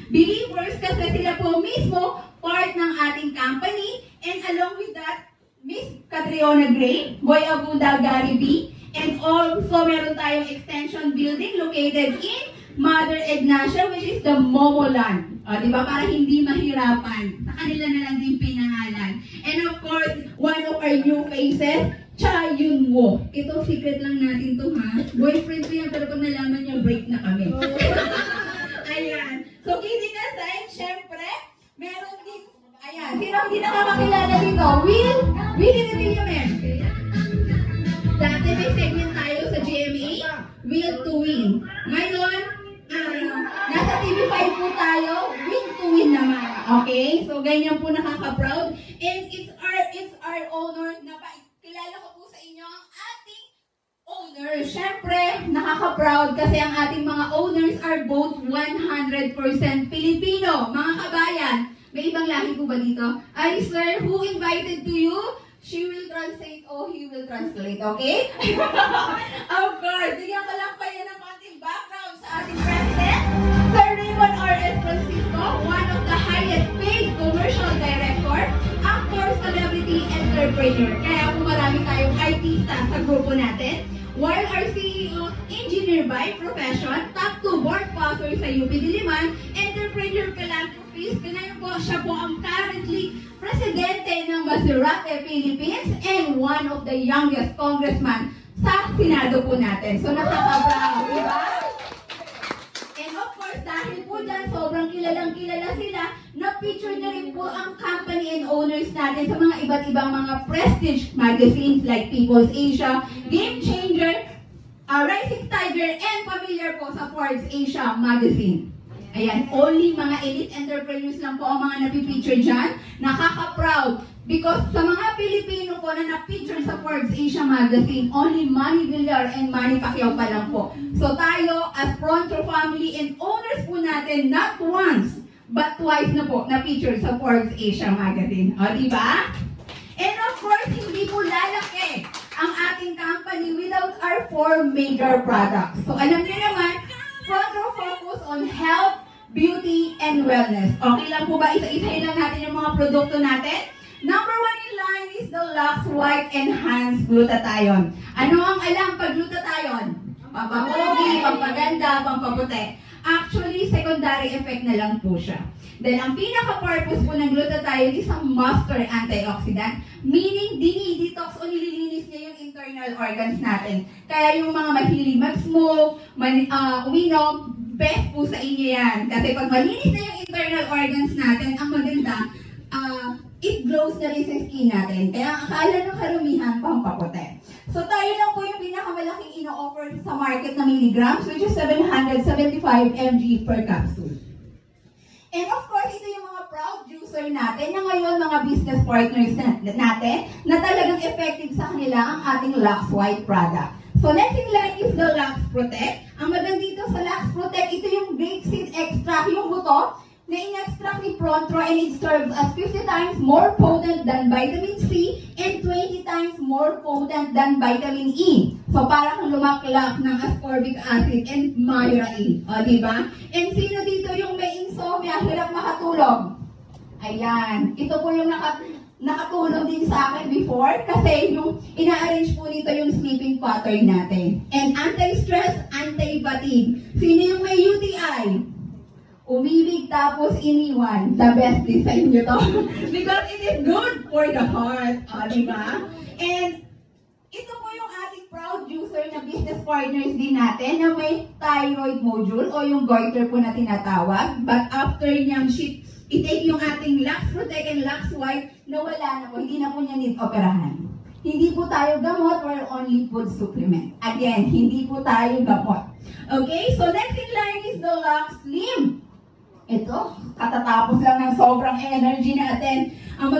Believers kasi sila po mismo part ng ating company, and along with that, Miss Catriona Gray, Boy Abunda Gary B, and also meron tayong extension building located in Mother Ignacia, which is the Momoland. Diba? Para hindi mahirapan. Sa kanila na lang din pinangalan. And of course, one of our new faces, Cha Yun Wo. Ito, secret lang natin to ha. Boyfriend ko yan, pero pag nalaman niya, break na kami. Ayan. So, kidding aside, syempre, meron din, ayan, sino hindi nakakakilala dito? Willie Villamen. Dati may segment tayo sa GMA, Will to Win. Ngayon, nasa TV5 po tayo, Win to Win naman. Okay? So, ganyan po nakaka-proud. And it's our honor na kilala ko po sa inyo ang ating owners. Siyempre, nakaka-proud kasi ang ating mga owners are both 100% Filipino. Mga kabayan, may ibang lahi po ba dito? Ay, sir, who invited to you? She will translate o he will translate, okay? Of course, bigyan ko lang kayo ng konting background sa ating president, Sir Raymond R.S. Francisco, one of the highest paid commercial director, actor, celebrity, entrepreneur. Kaya po marami tayong artista sa grupo natin. While our CEO, engineer by profession, top 2 board sponsor sa UP Diliman, entrepreneur philanthropist, ngayon po siya po ang currently presidente ng Maserati Philippines and one of the youngest congressman sa Senado po natin. So nakaka-proud, di ba? And of course, dahil po dyan, sobrang kilalang-kilala sila, na-feature na rin po ang company and owners natin sa mga iba't ibang mga prestige magazines like People's Asia, Game Changer, Rising Tiger, and familiar po sa Forbes Asia magazine. Ayan, only mga elite entrepreneurs lang po ang mga napipicture dyan. Nakaka-proud because sa mga Pilipino po na napicture sa Forbes Asia magazine, only Manny Villar and Manny Pacquiao pa lang po. So tayo, as Pronto family and owners po natin, not once, but twice na po na-feature sa Forbes Asia magazine. O, diba? And of course, hindi po lalaki ang ating company without our 4 major products. So alam niyo naman, Pronto focus on health, beauty, and wellness. Okay lang po ba? Isa-isahin lang natin yung mga produkto natin. Number 1 in line is the Lux White Enhanced Glutathione. Ano ang alam pag glutathione? Pampapogi, pampaganda, pampaputi. Actually, secondary effect na lang po siya. Dahil ang pinaka-purpose po ng glutathione is ang master antioxidant, meaning dinidetox o nililinis niya yung internal organs natin. Kaya yung mga mahilig mag-smoke, uminom, best po sa inyo yan. Kasi pag malinis na yung internal organs natin, ang maganda, it glows na rin sa skin natin. Kaya ang akala ng karumihan, pampaputi. So tayo lang po yung pinakamalaking ino-offer sa market na milligrams, which is 775 mg per capsule. And of course, ito yung mga proud user natin na ngayon mga business partners natin na talagang effective sa kanila ang ating Lux White product. So next in line is the Lux Protect. Ang maganda dito sa Lux Protect, ito yung grapeseed extract, yung buto na in-extract ni Pronto, and it serves as 50 times more potent than vitamin C and 20 times more potent than vitamin E. So parang lumaklak ng ascorbic acid and myra-E. O, diba? And sino dito yung may insomnia, hirap makatulog? Ayan. Ito po yung nakatulong din sa akin before kasi yung ina-arrange po nito yung sleeping pattern natin. And anti-stress, anti-fatigue. Sino yung may UTI? Umibig tapos iniwan. The best din sa inyo to. Because it is good for the heart. Diba? And ito po yung ating proud user na business partners din natin na may thyroid module o yung goiter po na tinatawag. But after niyang i-take yung ating Lux Protect and Lux White, nawala na po. Hindi na po niya need operahan. Hindi po tayo gamot, we're only food supplement. Again, hindi po tayo gamot. Okay? So next in line is the Lux Slim. Ito, katatapos lang ng sobrang energy natin. Ang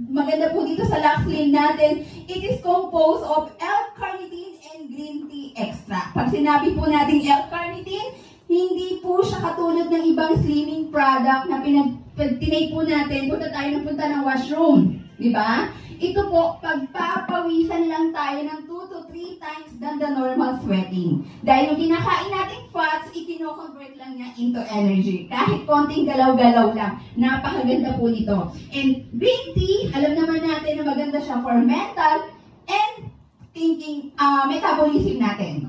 maganda po dito sa Lux Slim natin, it is composed of L-carnitine and green tea extract. Pag sinabi po natin L-carnitine, hindi po siya katulad ng ibang slimming product na tinake po natin, punta tayo ng washroom. Diba? Ito po, pagpapawisan lang tayo ng 2 to 3 3 times than the normal sweating. Dahil yung kinakain nating fats, ikino-convert lang niya into energy. Kahit konting galaw-galaw lang. Napakaganda po nito. And green tea, alam naman natin na maganda siya for mental and thinking, metabolism natin.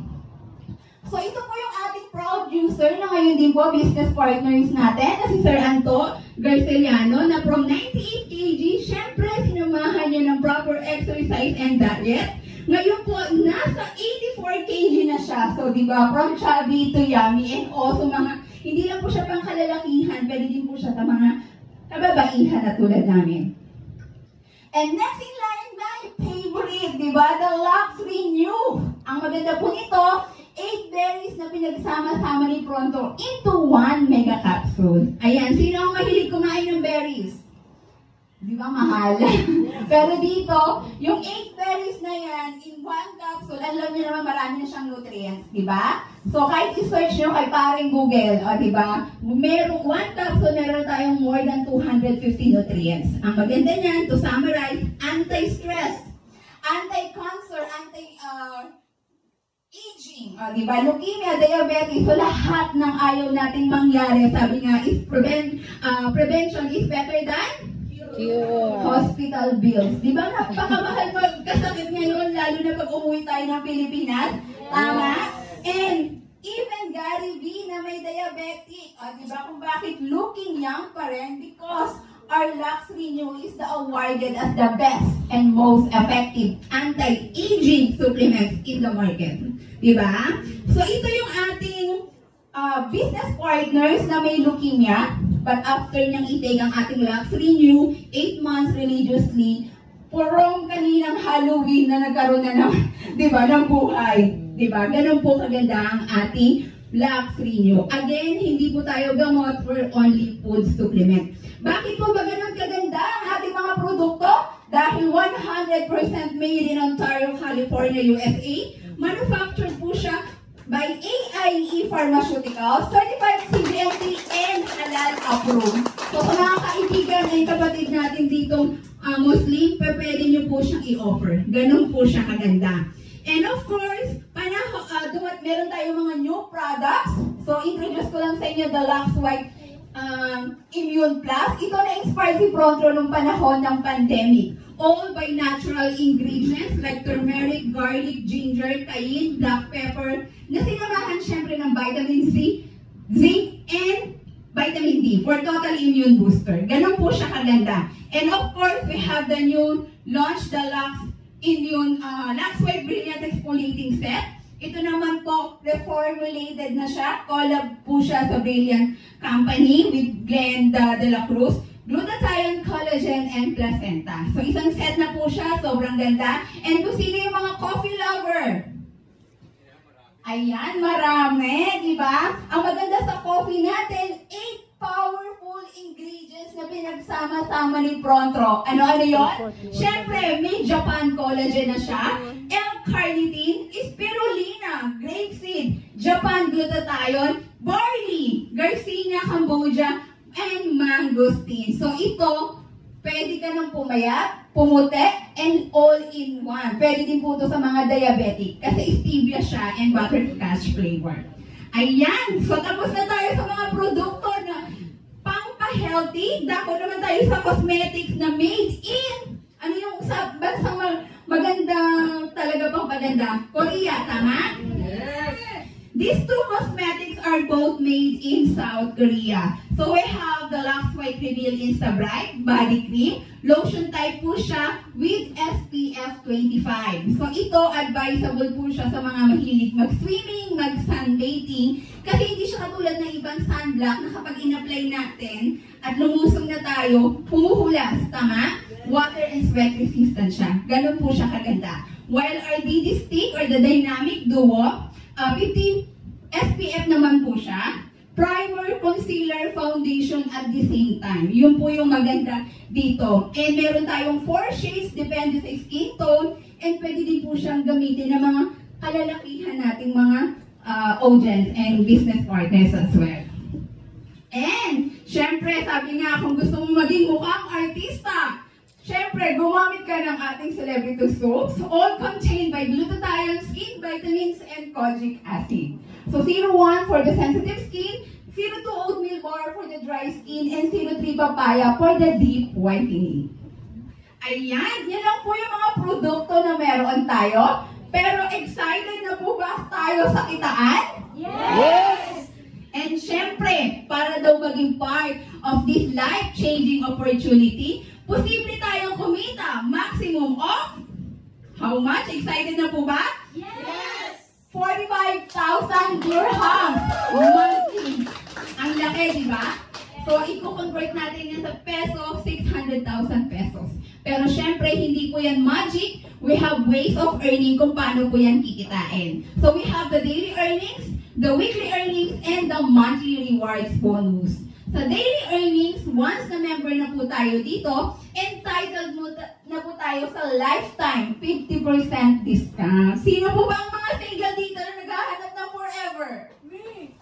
So ito po yung ating proud user na ngayon din po business partners natin na si Sir Anto Garceliano na from 98 kg, syempre sinamahan niya ng proper exercise and diet. Ngayon po, nasa 84 kg na siya. So di ba, from chubby to yummy and also mga, hindi lang po siya pang kalalakihan, pwede din po siya sa mga kababaihan na tulad namin. And next in line, my favorite, di ba? The Lux Renew. Ang maganda po nito, 8 berries na pinagsama-sama ni Pronto into 1 mega capsule. Ayan, sino ang mahilig kumain ng berries? Di ba mahal? Pero dito, yung 8 berries na yan, in 1 capsule, alam niyo naman marami na siyang nutrients, di ba? So kahit i-search nyo kay paring Google, di ba? Merong 1 capsule, meron tayong more than 250 nutrients. Ang maganda niyan, to summarize, anti-stress, anti-cancer, aging, di ba? Leukemia, diabetes, so lahat ng ayaw nating mangyari, sabi nga, is prevention is better than hospital bills. Di ba? Napakamahal magkasakit ngayon, lalo na pag umuwi tayo ng Pilipinas. Tama? And even Gary V na may diabetic, di ba kung bakit looking young pa rin? Because our Lux Renew is the awarded as the best and most effective anti-aging supplements in the market. Diba? So ito yung ating business partners na may leukemia, but after niyang i-take ang ating Lux Renew, 8 months religiously, from kaninang Halloween na nagkaroon na ng, diba, ng buhay. Diba? Ganun po kaganda ang ating Lux Renew. Again, hindi po tayo gamot for only food supplement. Bakit po ba ganun kaganda ang ating mga produkto? Dahil 100% made in Ontario, California, USA. Manufactured po siya by AIE Pharmaceuticals, certified CGMP and halal approved. So sa mga kaibigan ay kapatid natin ditong Muslim, pwede nyo po siyang i-offer. Ganun po siya kaganda. And of course, meron tayong mga new products. So introduce ko lang sa inyo the Lux White Immune Plus. Ito na-inspire si Pronto nung panahon ng pandemic. All by natural ingredients like turmeric, garlic, ginger, cayenne, black pepper, na sinamahan syempre ng vitamin C, zinc, and vitamin D for total immune booster. Ganun po siya kaganda. And of course, we have the new launch, the Lux White Brilliant Exfoliating Set. Ito naman po, reformulated na siya. Collab po siya sa Brilliant Company with Glenda de la Cruz. Glutathione, collagen, and placenta. So isang set na po siya, sobrang ganda. And kung sino yung mga coffee lover? Ayan, marami, di ba? Ang maganda sa coffee natin, 8 powerful ingredients na pinagsama-sama ni Pronto. Ano yun? Siyempre, may Japan collagen na siya, L-carnitine, spirulina, grapeseed, Japan glutathione, barley, Garcinia cambogia, and mangosteen. So ito, pwede ka nang pumayat, pumuti, and all-in-one. Pwede din po ito sa mga diabetic kasi stevia siya and butterscotch flavor. Ayan! So tapos na tayo sa mga produkto na pang-healthy. Dako naman tayo sa cosmetics na made in, ano yung bansang maganda talaga pang paganda? Korea, tama? Yes! These two cosmetics are both made in South Korea. So we have the Lux White Reveal Insta Bright Body Cream. Lotion type po siya with SPF 25. So ito, advisable po siya sa mga mahilig mag-swimming, mag-sunbathing. Kasi hindi siya katulad ng ibang sunblock na kapag in-apply natin at lumusong na tayo, humuhulas, tama? Water and sweat resistant siya. Ganun po siya kaganda. While our DD Stick or the Dynamic Duo, 50 SPF naman po siya. Primer, concealer, foundation at the same time. Yun po yung maganda dito. And meron tayong 4 shades, depende sa skin tone. And pwede din po siyang gamitin ng mga kalalakihan nating mga audience and business partners as well. And, syempre, sabi nga, kung gusto mong maging mukhang artista, Siyempre, gumamit ka ng ating celebrity soaps, all contained by glutathione, skin vitamins, and kojic acid. So 0-1 for the sensitive skin, 0-2 oatmeal bar for the dry skin, and 0-3 papaya for the deep whitening. Ayan, yan lang po yung mga produkto na meron tayo. Pero excited na po ba tayo sa kitaan? Yes! And syempre, para daw maging part of this life-changing opportunity, posible tayong kumita maximum of how much? Excited na po ba? Yes! 45,000 dirhams monthly. Ang laki, di ba? So, i-convert natin yan sa peso, 600,000 pesos. Pero syempre, hindi po yan magic. We have ways of earning kung paano po yan kikitain. So, we have the daily earnings, the weekly earnings, and the monthly rewards bonus. Sa daily earnings, once na member na po tayo dito, entitled na po tayo sa lifetime 50% discount. Sino po ba ang mga single dito na naghahanap ng forever? Me!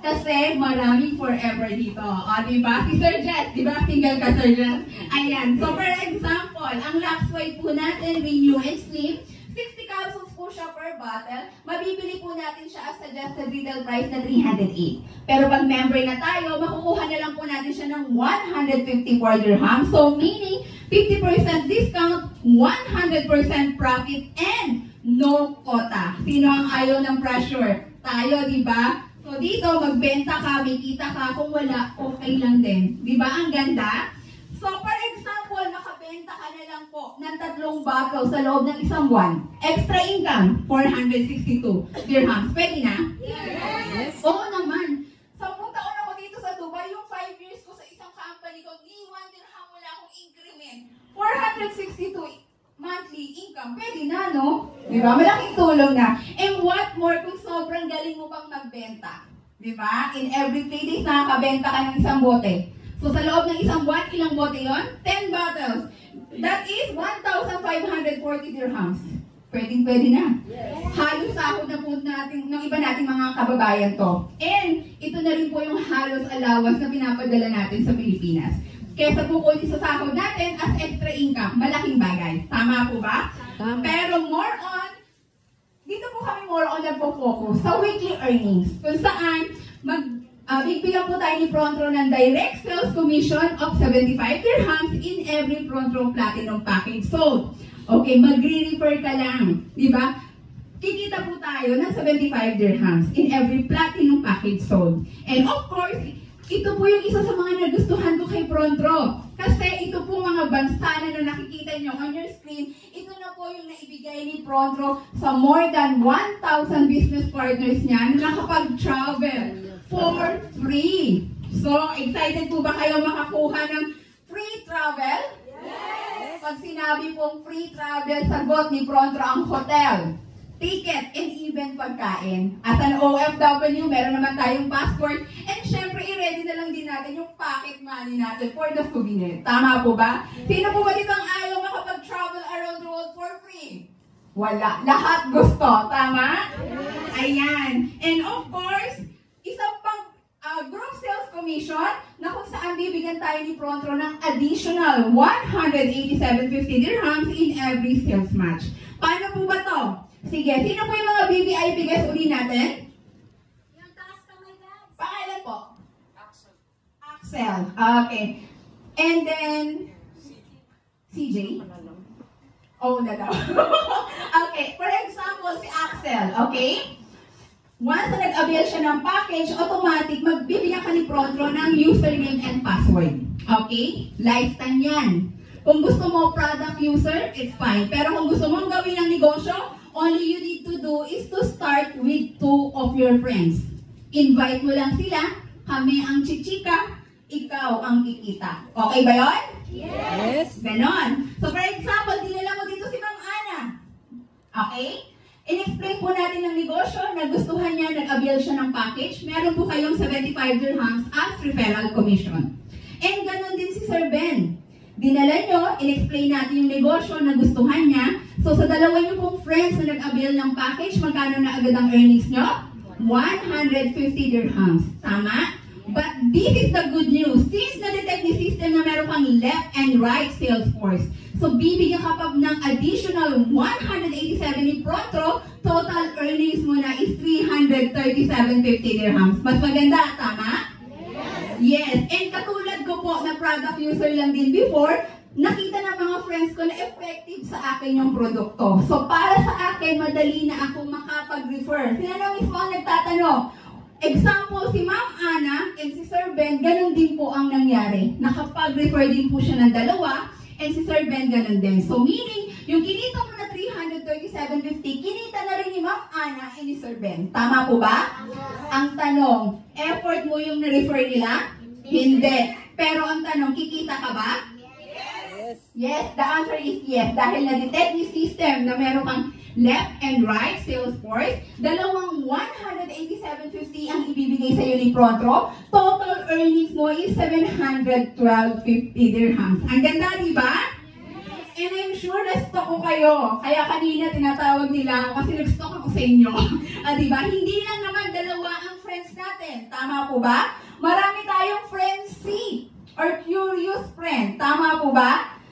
Kasi maraming forever dito. O, diba? Si Sir Jess, diba? Single ka, Sir Jess? Ayan. So, for example, ang Lux White po natin, Renew and Slim, 60 capsules po siya per bottle. Mabibili po natin siya as suggested retail price na 308. Pero pag member na tayo, makukuha na lang po natin siya ng 154 dirham. So, meaning 50% discount, 100% profit, and no quota. Sino ang ayaw ng pressure? Tayo, di ba? So, dito, magbenta ka, may kita ka. Kung wala, okay lang din. Di ba? Ang ganda. So, for example, makabenta ka na lang po ng 3 bottles sa loob ng isang buwan. Extra income, 462 dirhams. Pwede na? Yes! Oo naman. 10 taon ako dito sa Dubai, yung 5 years ko sa isang company ko, ni 1 dirham wala akong increment. 462 monthly income. Pwede na, no? Diba? Malaking tulong na. And what more kung sobrang galing mo pang magbenta? Diba? In every 3 days, nakakabenta ka ng isang bote. So, sa loob ng isang buwan, ilang bote yon? 10 bottles. That is 1,540 dirhams. Pwede na. Yes. Halos sahod na po natin, ng iba nating mga kababayan to. And, ito na rin po yung halos allowance na pinapadala natin sa Pilipinas. Kesa po kunin sa sahod natin as extra income. Malaking bagay. Tama po ba? Tama. Pero dito po kami more on nagpo-focus sa weekly earnings. Kung saan, bigyan po tayo ni Frontro ng direct sales commission of 75 dirhams in every Frontro Platinum package sold. Okay, magre-refer ka lang. Diba? Kikita po tayo ng 75 dirhams in every Platinum package sold. And of course, ito po yung isa sa mga nagustuhan ko kay Frontro. Kasi ito po mga bansana na nakikita nyo on your screen, ito na po yung naibigay ni Frontro sa more than 1,000 business partners niya na nakapag-travel for free. So, excited po ba kayo makakuha ng free travel? Yes! Pag sinabi pong free travel, sagot ni Frontro ang hotel, ticket, and even pagkain. As an OFW, meron naman tayong passport. And syempre, i-ready na lang din natin yung pocket money natin for the souvenir. Tama po ba? Sino po ba dito ang ayaw makapag-travel around the world for free? Wala. Lahat gusto. Tama? Yes. Ayan. And of course, isang pang group sales commission na kung saan bibigyan tayo ni Frontro ng additional 187.50 dirhams in every sales match. Paano po ba to? Sige, sino po yung mga BVIP guys uli natin? Yung taas kamay guys. Pangalan po? Axel. Okay. And then, CJ? Oh, na daw. Okay, for example, si Axel, okay? Once na nag-avail siya ng package, automatic, magbibigyan ka ni Frontro ng username and password. Okay? Lifetime yan. Kung gusto mo product user, it's fine. Pero kung gusto mong gawin ng negosyo, only you need to do is to start with 2 of your friends. Invite mo lang sila, kami ang chichika, ikaw ang kikita. Okay ba yun? Yes! Ganon. So for example, dinala mo dito si Ma'am Ana. Okay? In-explain po natin ng negosyo, nagustuhan niya, nag-avail siya ng package, meron po kayong 75 dirhams as referral commission. And ganon din si Sir Ben. Dinala nyo, in-explain natin yung negosyo, nagustuhan niya. So sa dalawa niyo pong friends na nag-avail ng package, magkano na agad ang earnings nyo? 150 dirhams. Tama? But this is the good news. Since na-detect ni system na meron kang left and right sales force, so bibigyan ka pa ng additional 187 ni Pronto, total earnings mo na is 337.50 dirhams. Mas maganda, tama? Yes. And katulad ko po na product user lang din before, nakita ng mga friends ko na effective sa akin yung produkto. So para sa akin, madali na akong makapag-refer. Sila na mismo ang nagtatanong. Example, si Ma'am Ana and si Sir Ben, ganun din po ang nangyari. Nakapag-refer din po siya ng dalawa, and si Sir Ben ganun din. So meaning, yung kinita mo na 337.50, kinita na rin ni Ma'am Ana and ni Sir Ben. Tama po ba? Ang tanong, effort mo yung na-refer nila? Hindi. Pero ang tanong, kikita ka ba? Yes, the answer is yes. Dahil na-detect ni system na meron kang left and right sales force, dalawang 187.50 ang ibibigay sa iyo ni Pronto. Total earnings mo is 712.50 dirhams. Ang ganda, di ba? And I'm sure na-stock ko kayo. Kaya kanina tinatawag nila ako kasi nag-stock ako sa inyo. Di ba? Hindi lang naman dalawa ang friends natin. Tama po ba? Marami tayong friends C or curious friend. Tama po ba?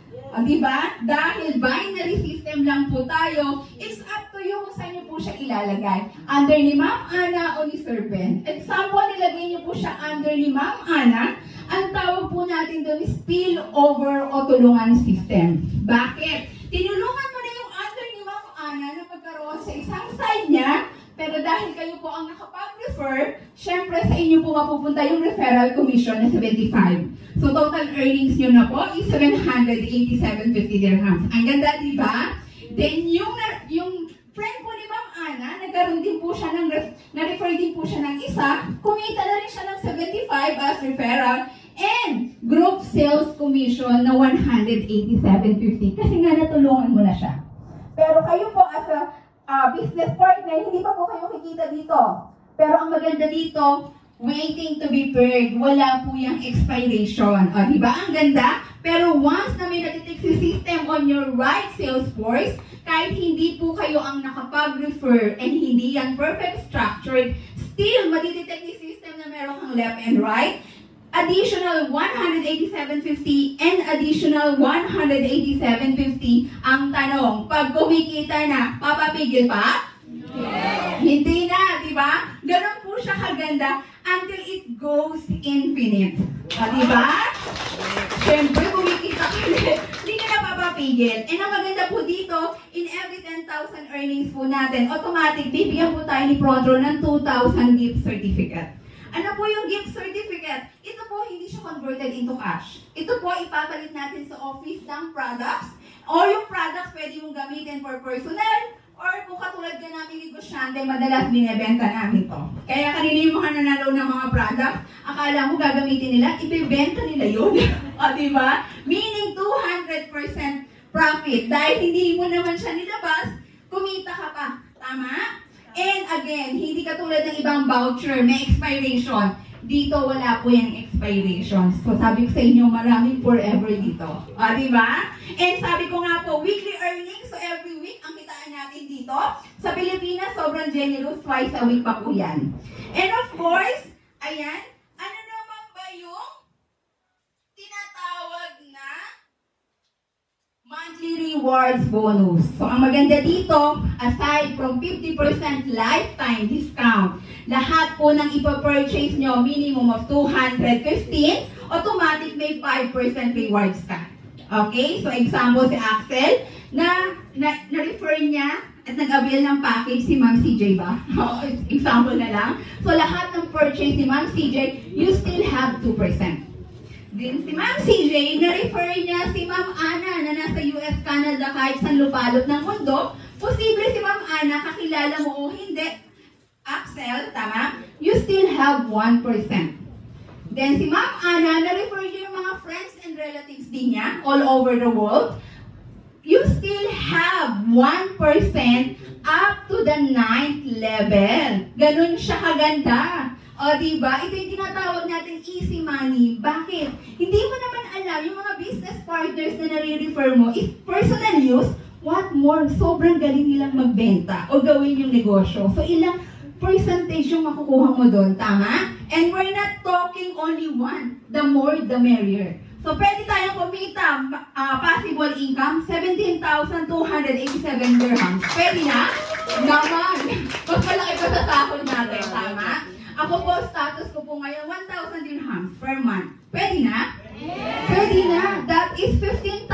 Diba? Dahil binary system lang po tayo, it's up to you kung saan niyo po siya ilalagay. Under ni Ma'am Ana o ni Sir Ben. Example, nilagay niyo po siya under ni Ma'am Ana. Ang tawag po natin doon is spillover o tulungan system. Bakit? Tinulungan mo na yung under ni Ma'am Ana na magkaroon sa isang side niya, pero dahil kayo po ang nakapag-refer, syempre sa inyo po mapupunta yung referral commission na 75. So total earnings nyo na po is 787.50 dirhams. Ang ganda, di ba? Then yung friend po ni Ma'am Ana, nagkaroon din po siya na-refer din po siya ng isa, kumita na rin siya ng 75 as referral, and group sales commission na 187.50. Kasi nga natulungan mo na siya. Pero kayo po as a business partner, hindi pa po kayo kikita dito. Pero ang maganda dito, waiting to be paid. Wala po yung expiration. O, di ba? Ang ganda. Pero once na may natitake si system on your right sales force, kahit hindi po kayo ang nakapag-refer and hindi yan perfect structured, still, matidetect ni system na meron kang left and right, additional 187.50 and additional 187.50 ang tanong. Pag kumikita na, papapigil pa? Yes. Hindi na, di ba? Ganon po siya kaganda until it goes infinite. Di ba? Siyempre, kumikita ka ulit. Hindi ka na papapigil. And ang maganda po dito, in every 10,000 earnings po natin, automatic, bibigyan po tayo ni Pronto ng 2,000 gift certificate. Ano po yung gift certificate? Ito po, hindi siya converted into cash. Ito po, ipapalit natin sa office ng products. Or yung products, pwede mong gamitin for personal. Or kung katulad ka namin negosyante, madalas binibenta namin to. Kaya kanina yung mga nanalo ng mga products, akala mo gagamitin nila, ibibenta nila yun. O, diba? Meaning 200% profit. Dahil hindi mo naman siya nilabas, kumita ka pa. Tama? And again, hindi katulad ng ibang voucher, may expiration. Dito wala po yung expiration. So sabi ko sa inyo, maraming forever dito. Diba? And sabi ko nga po, weekly earnings. So every week, ang kitaan natin dito. Sa Pilipinas, sobrang generous. Twice a week pa po yan. And of course, ayan, ano naman ba yung tinatawag na monthly rewards bonus. So, ang maganda dito, aside from 50% lifetime discount, lahat po ng ipapurchase nyo, minimum of 215, automatic may 5% rewards ka. Okay? So, example si Axel, na-refer niya at nag-avail ng package si Ma'am CJ ba? Example na lang. So, lahat ng purchase ni Ma'am CJ, you still have 2%. Din si Ma'am CJ, na-refer niya si Ma'am Ana na nasa US, Canada, kahit saan lupalot ng mundo. Posible si Ma'am Ana, kakilala mo o hindi, Axel, tama? You still have 1%. Then si Ma'am Ana, na-refer niya yung mga friends and relatives din niya all over the world. You still have 1% up to the 9th level. Ganun siya kaganda. O, diba? Ito yung tinatawag natin easy money. Bakit? Hindi mo naman alam, yung mga business partners na nare-refer mo, if personal use, what more? Sobrang galing nilang magbenta o gawin yung negosyo. So, percentage yung makukuha mo doon, tama? And we're not talking only one. The more, the merrier. So, pwede tayong kumita, possible income, 17,287 dirhams. Pwede na? Naman. Mas malaki pa sa sahod natin, tama? Ako po, status ko po ngayon, 1,000 dirhams per month. Pwede na? Pwede na. That is 15,000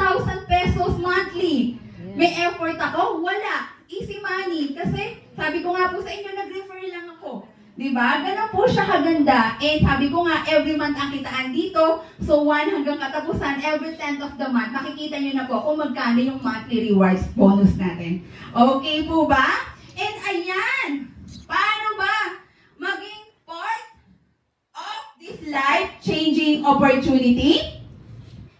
pesos monthly. May effort ako? Wala. Easy money. Kasi, sabi ko nga po sa inyo, nag-refer lang ako. Diba? Ganun po siya kaganda. And sabi ko nga, every month ang kitaan dito. So, 1 hanggang katapusan, every 10th of the month, makikita nyo na po kung magkano yung monthly rewards bonus natin. Okay po ba? And ayan! Paano ba maging part of this life-changing opportunity?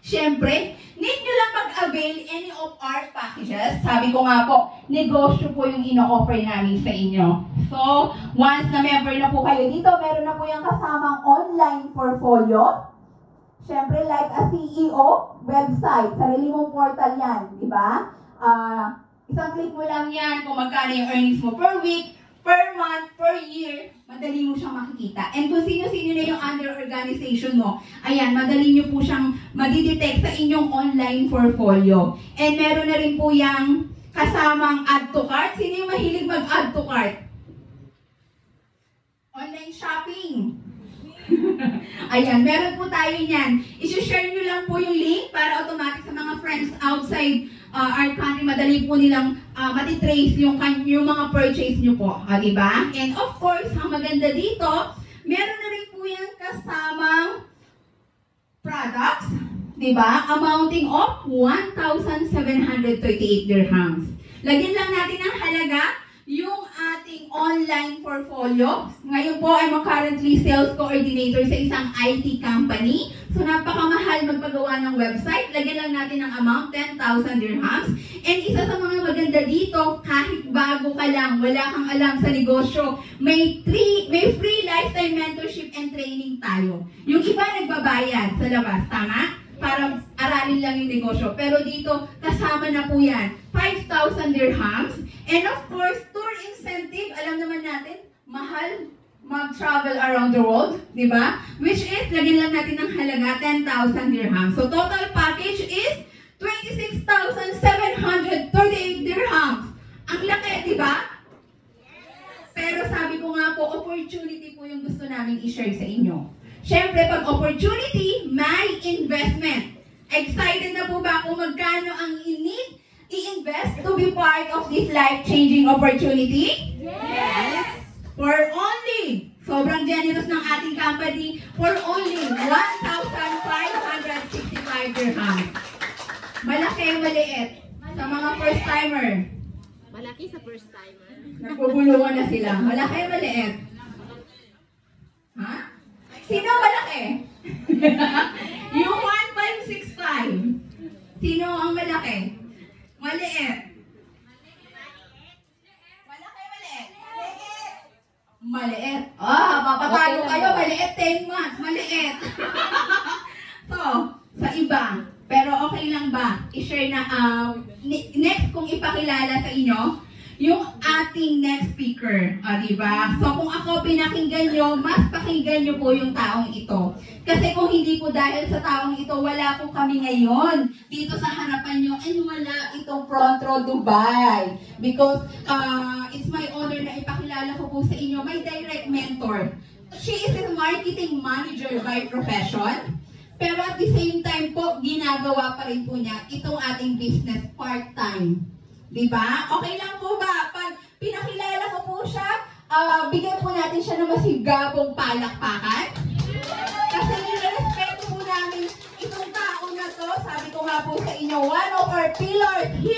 Siyempre, need nyo lang mag-avail any of our packages. Sabi ko nga po, negosyo po yung ino-offer namin sa inyo. So, once na member na po kayo dito, meron na po yung kasamang online portfolio. Siyempre, like a CEO website, sarili mong portal yan, di ba? Isang click mo lang yan kung magkano yung earnings mo per week, per month, per year, madali mo siyang makikita. And kung sino-sino na yung under organization mo, ayan, madali nyo po siyang madidetect sa inyong online portfolio. And meron na rin po yung kasamang add to cart. Sino yung mahilig mag-add to cart? Online shopping. Ayan, meron po tayo niyan. I-share nyo lang po yung link para automatic sa mga friends outside our country, madali po nilang matitrace yung mga purchase nyo po. Diba? And of course, ang maganda dito, meron na rin po yung kasamang products, diba? Amounting of 1,738 dirhams. Lagyan lang natin ang halaga yung ating online portfolio. Ngayon po, I'm currently sales coordinator sa isang IT company. So, napakamahal magpagawa ng website. Lagyan lang natin ang amount, 10,000 dirhams. And isa sa mga maganda dito, kahit bago ka lang, wala kang alam sa negosyo, may free lifetime mentorship and training tayo. Yung iba nagbabayad sa labas, tama? Para aralin lang yung negosyo. Pero dito, kasama na po yan. 5,000 dirhams. And of course, tour incentive. Alam naman natin, mahal mag-travel around the world. Diba? Which is, lagyan lang natin ng halaga, 10,000 dirhams. So, total package is 26,738 dirhams. Ang laki, diba? Pero sabi ko nga po, opportunity po yung gusto namin i-share sa inyo. Siyempre, pag opportunity, may investment. Excited na po ba kung magkano ang i-need i-invest to be part of this life-changing opportunity? Yes! For only, sobrang generous ng ating company, for only 1,565 dirhams. Malaki, maliit. Sa mga first-timer. Malaki sa first timer. Nagbubulungan na sila. Malaki, maliit. Ha? Sino malaki? Yung 1,565. Sino ang malaki? Maliit. Malaki, maliit. Maliit. Papatalo kayo. Maliit 10 months. Maliit. So, sa iba. Pero okay lang ba? I-share na, next kong ipakilala sa inyo, yung ating next speaker, diba? So kung ako pinakinggan nyo, mas pakinggan nyo po yung taong ito. Kasi kung hindi po dahil sa taong ito, wala po kami ngayon dito sa harapan nyo and wala itong Front Row Dubai. Because it's my honor na ipakilala ko po sa inyo, my direct mentor. She is a marketing manager by profession. Pero at the same time po, ginagawa pa rin po niya itong ating business part-time. Diba? Okay lang po ba? Pag pinakilala ko po siya, bigyan po natin siya ng masigabong palakpakan. Kasi nirespeto po namin itong tao na to. Sabi ko nga po sa inyo, one of our pillars here